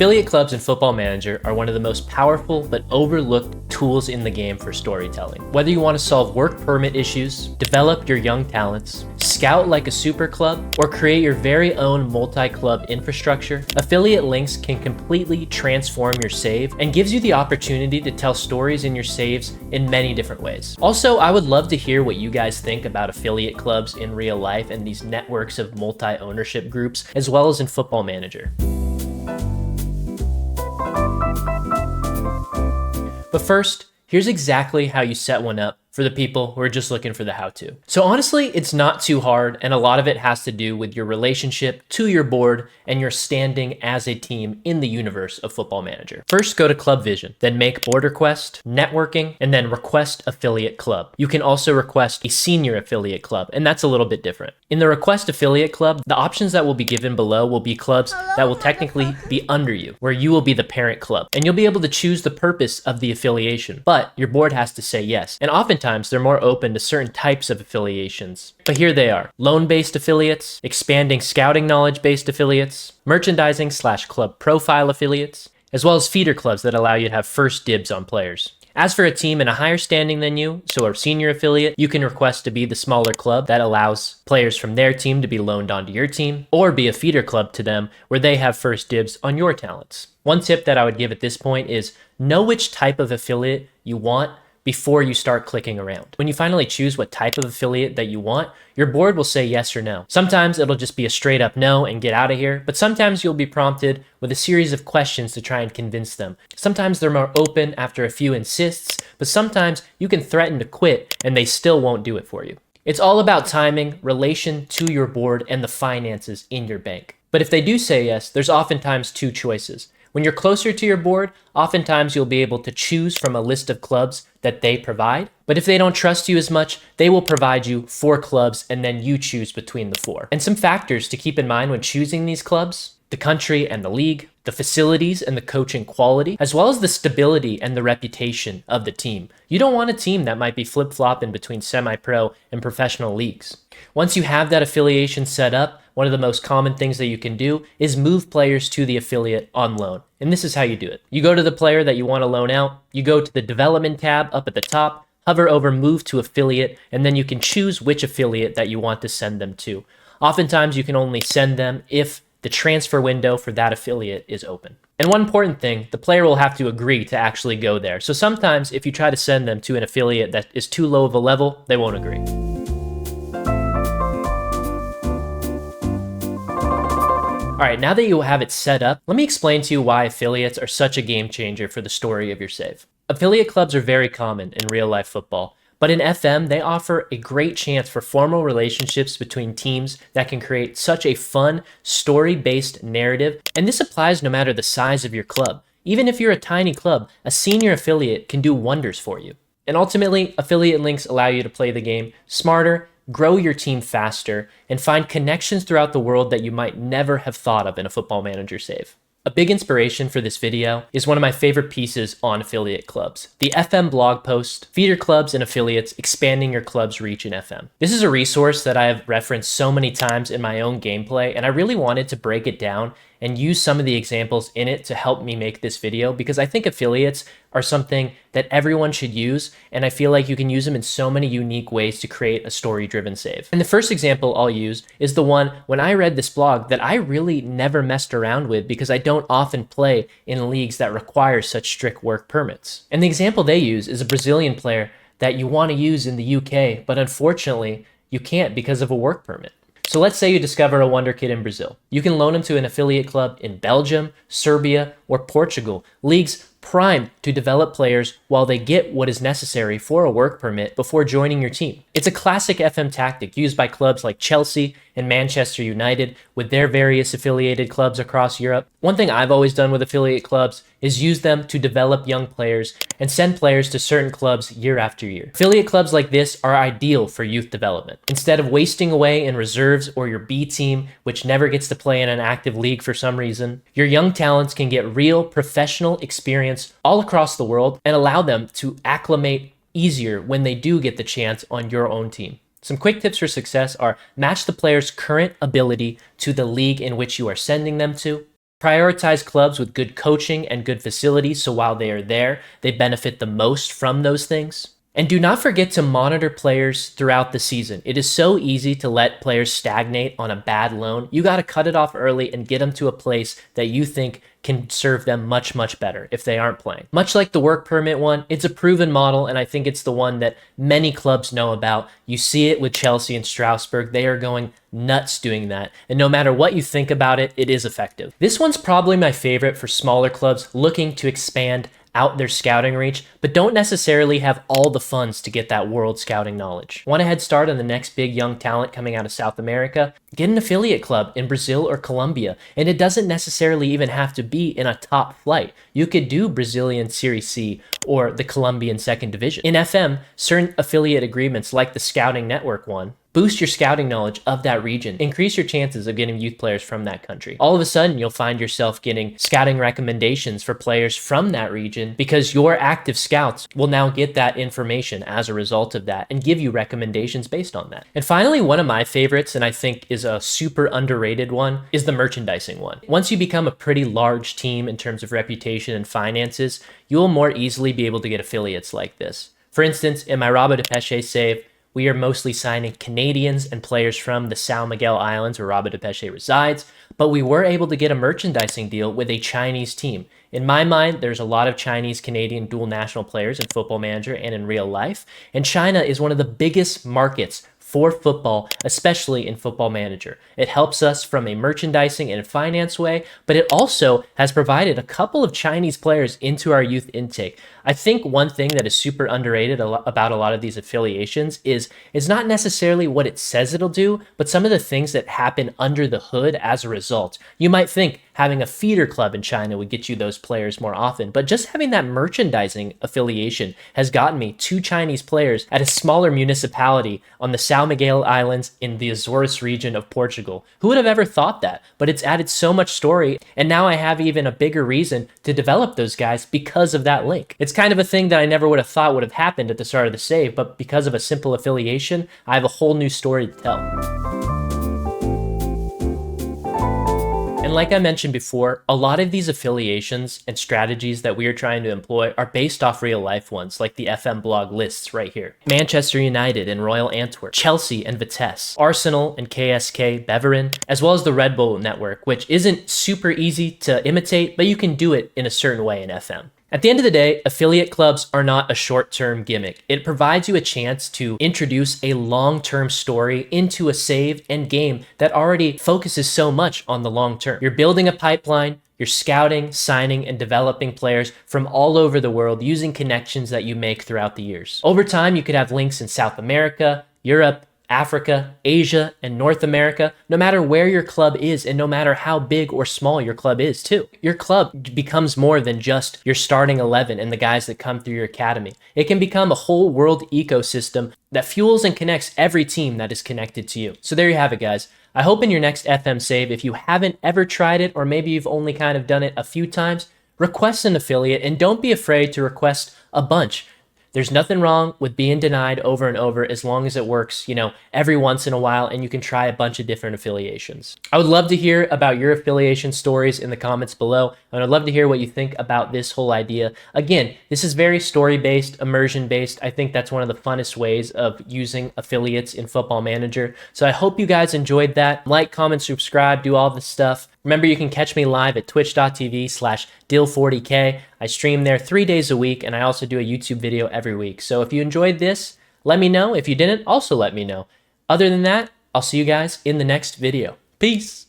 Affiliate clubs in Football Manager are one of the most powerful but overlooked tools in the game for storytelling. Whether you want to solve work permit issues, develop your young talents, scout like a super club, or create your very own multi-club infrastructure, affiliate links can completely transform your save and gives you the opportunity to tell stories in your saves in many different ways. Also, I would love to hear what you guys think about affiliate clubs in real life and these networks of multi-ownership groups, as well as in Football Manager. But first, here's exactly how you set one up for the people who are just looking for the how-to. So honestly, it's not too hard, and a lot of it has to do with your relationship to your board and your standing as a team in the universe of Football Manager. First, go to Club Vision, then make board request, networking, and then request affiliate club. You can also request a senior affiliate club, and that's a little bit different. In the request affiliate club, the options that will be given below will be clubs that will technically be under you, where you will be the parent club, and you'll be able to choose the purpose of the affiliation, but your board has to say yes. And oftentimes, they're more open to certain types of affiliations. But here they are: loan-based affiliates, expanding scouting knowledge-based affiliates, merchandising/club profile affiliates, as well as feeder clubs that allow you to have first dibs on players. As for a team in a higher standing than you, so a senior affiliate, you can request to be the smaller club that allows players from their team to be loaned onto your team, or be a feeder club to them where they have first dibs on your talents. One tip that I would give at this point is know which type of affiliate you want before you start clicking around. When you finally choose what type of affiliate that you want, your board will say yes or no. Sometimes it'll just be a straight up no and get out of here, but sometimes you'll be prompted with a series of questions to try and convince them. Sometimes they're more open after a few insists, but sometimes you can threaten to quit and they still won't do it for you. It's all about timing, relation to your board, and the finances in your bank. But if they do say yes, there's oftentimes two choices. When you're closer to your board, oftentimes you'll be able to choose from a list of clubs that they provide. But if they don't trust you as much, they will provide you 4 clubs and then you choose between the 4. And some factors to keep in mind when choosing these clubs: the country and the league, the facilities and the coaching quality, as well as the stability and the reputation of the team. You don't want a team that might be flip-flopping between semi-pro and professional leagues. Once you have that affiliation set up, one of the most common things that you can do is move players to the affiliate on loan. And this is how you do it. You go to the player that you want to loan out, you go to the development tab up at the top, hover over move to affiliate, and then you can choose which affiliate that you want to send them to. Oftentimes you can only send them if the transfer window for that affiliate is open. And one important thing, the player will have to agree to actually go there. So sometimes if you try to send them to an affiliate that is too low of a level, they won't agree. All right, now that you have it set up, let me explain to you why affiliates are such a game changer for the story of your save. Affiliate clubs are very common in real life football, but in FM, they offer a great chance for formal relationships between teams that can create such a fun, story-based narrative, and this applies no matter the size of your club. Even if you're a tiny club, a senior affiliate can do wonders for you. And ultimately, affiliate links allow you to play the game smarter, grow your team faster, and find connections throughout the world that you might never have thought of in a Football Manager save. A big inspiration for this video is one of my favorite pieces on affiliate clubs, the FM blog post, Feeder Clubs and Affiliates, Expanding Your Club's Reach in FM. This is a resource that I have referenced so many times in my own gameplay, and I really wanted to break it down and use some of the examples in it to help me make this video, because I think affiliates are something that everyone should use, and I feel like you can use them in so many unique ways to create a story-driven save. And the first example I'll use is the one when I read this blog that I really never messed around with because I don't often play in leagues that require such strict work permits. And the example they use is a Brazilian player that you want to use in the UK, but unfortunately, you can't because of a work permit. So let's say you discover a wonder kid in Brazil. You can loan him to an affiliate club in Belgium, Serbia, or Portugal, leagues primed to develop players while they get what is necessary for a work permit before joining your team. It's a classic FM tactic used by clubs like Chelsea and Manchester United with their various affiliated clubs across Europe. One thing I've always done with affiliate clubs is use them to develop young players and send players to certain clubs year after year. Affiliate clubs like this are ideal for youth development. Instead of wasting away in reserves or your B team, which never gets to play in an active league for some reason, your young talents can get real professional experience all across the world and allow them to acclimate easier when they do get the chance on your own team. Some quick tips for success are: match the player's current ability to the league in which you are sending them to. Prioritize clubs with good coaching and good facilities so while they are there, they benefit the most from those things. And do not forget to monitor players throughout the season. It is so easy to let players stagnate on a bad loan. You got to cut it off early and get them to a place that you think can serve them much, much better if they aren't playing. Much like the work permit one, it's a proven model, and I think it's the one that many clubs know about. You see it with Chelsea and Strasbourg. They are going nuts doing that. And no matter what you think about it, it is effective. This one's probably my favorite for smaller clubs looking to expand out their scouting reach, but don't necessarily have all the funds to get that world scouting knowledge. Want a head start on the next big young talent coming out of South America? Get an affiliate club in Brazil or Colombia, and it doesn't necessarily even have to be in a top flight. You could do Brazilian Serie C or the Colombian second division. In FM, certain affiliate agreements like the Scouting Network one boost your scouting knowledge of that region, increase your chances of getting youth players from that country. All of a sudden, you'll find yourself getting scouting recommendations for players from that region because your active scouts will now get that information as a result of that and give you recommendations based on that. And finally, one of my favorites, and I think is a super underrated one, is the merchandising one. Once you become a pretty large team in terms of reputation and finances, you'll more easily be able to get affiliates like this. For instance, in my Rabo de Peixe save, we are mostly signing Canadians and players from the São Miguel Islands where Rabo de Peixe resides, but we were able to get a merchandising deal with a Chinese team. In my mind, there's a lot of Chinese-Canadian dual national players in Football Manager and in real life, and China is one of the biggest markets for football, especially in Football Manager. It helps us from a merchandising and finance way, but it also has provided a couple of Chinese players into our youth intake. I think one thing that is super underrated about a lot of these affiliations is it's not necessarily what it says it'll do, but some of the things that happen under the hood as a result. You might think having a feeder club in China would get you those players more often, but just having that merchandising affiliation has gotten me 2 Chinese players at a smaller municipality on the São Miguel Islands in the Azores region of Portugal. Who would have ever thought that? But it's added so much story, and now I have even a bigger reason to develop those guys because of that link. It's kind of a thing that I never would have thought would have happened at the start of the save, but because of a simple affiliation, I have a whole new story to tell. And like I mentioned before, a lot of these affiliations and strategies that we are trying to employ are based off real life ones, like the FM blog lists right here. Manchester United and Royal Antwerp, Chelsea and Vitesse, Arsenal and KSK Beveren, as well as the Red Bull network, which isn't super easy to imitate, but you can do it in a certain way in FM. At the end of the day, affiliate clubs are not a short-term gimmick. It provides you a chance to introduce a long-term story into a save and game that already focuses so much on the long term. You're building a pipeline, you're scouting, signing, and developing players from all over the world using connections that you make throughout the years. Over time, you could have links in South America, Europe, Africa, Asia, and North America, no matter where your club is and no matter how big or small your club is too. Your club becomes more than just your starting 11 and the guys that come through your academy. It can become a whole world ecosystem that fuels and connects every team that is connected to you. So there you have it, guys. I hope in your next FM save, if you haven't ever tried it, or maybe you've only kind of done it a few times, request an affiliate and don't be afraid to request a bunch. There's nothing wrong with being denied over and over as long as it works, every once in a while and you can try a bunch of different affiliations. I would love to hear about your affiliation stories in the comments below, and I'd love to hear what you think about this whole idea. Again, this is very story-based, immersion-based. I think that's one of the funnest ways of using affiliates in Football Manager. So I hope you guys enjoyed that. Like, comment, subscribe, do all this stuff. Remember, you can catch me live at twitch.tv/Dill40k. I stream there 3 days a week, and I also do a YouTube video every week. So if you enjoyed this, let me know. If you didn't, also let me know. Other than that, I'll see you guys in the next video. Peace.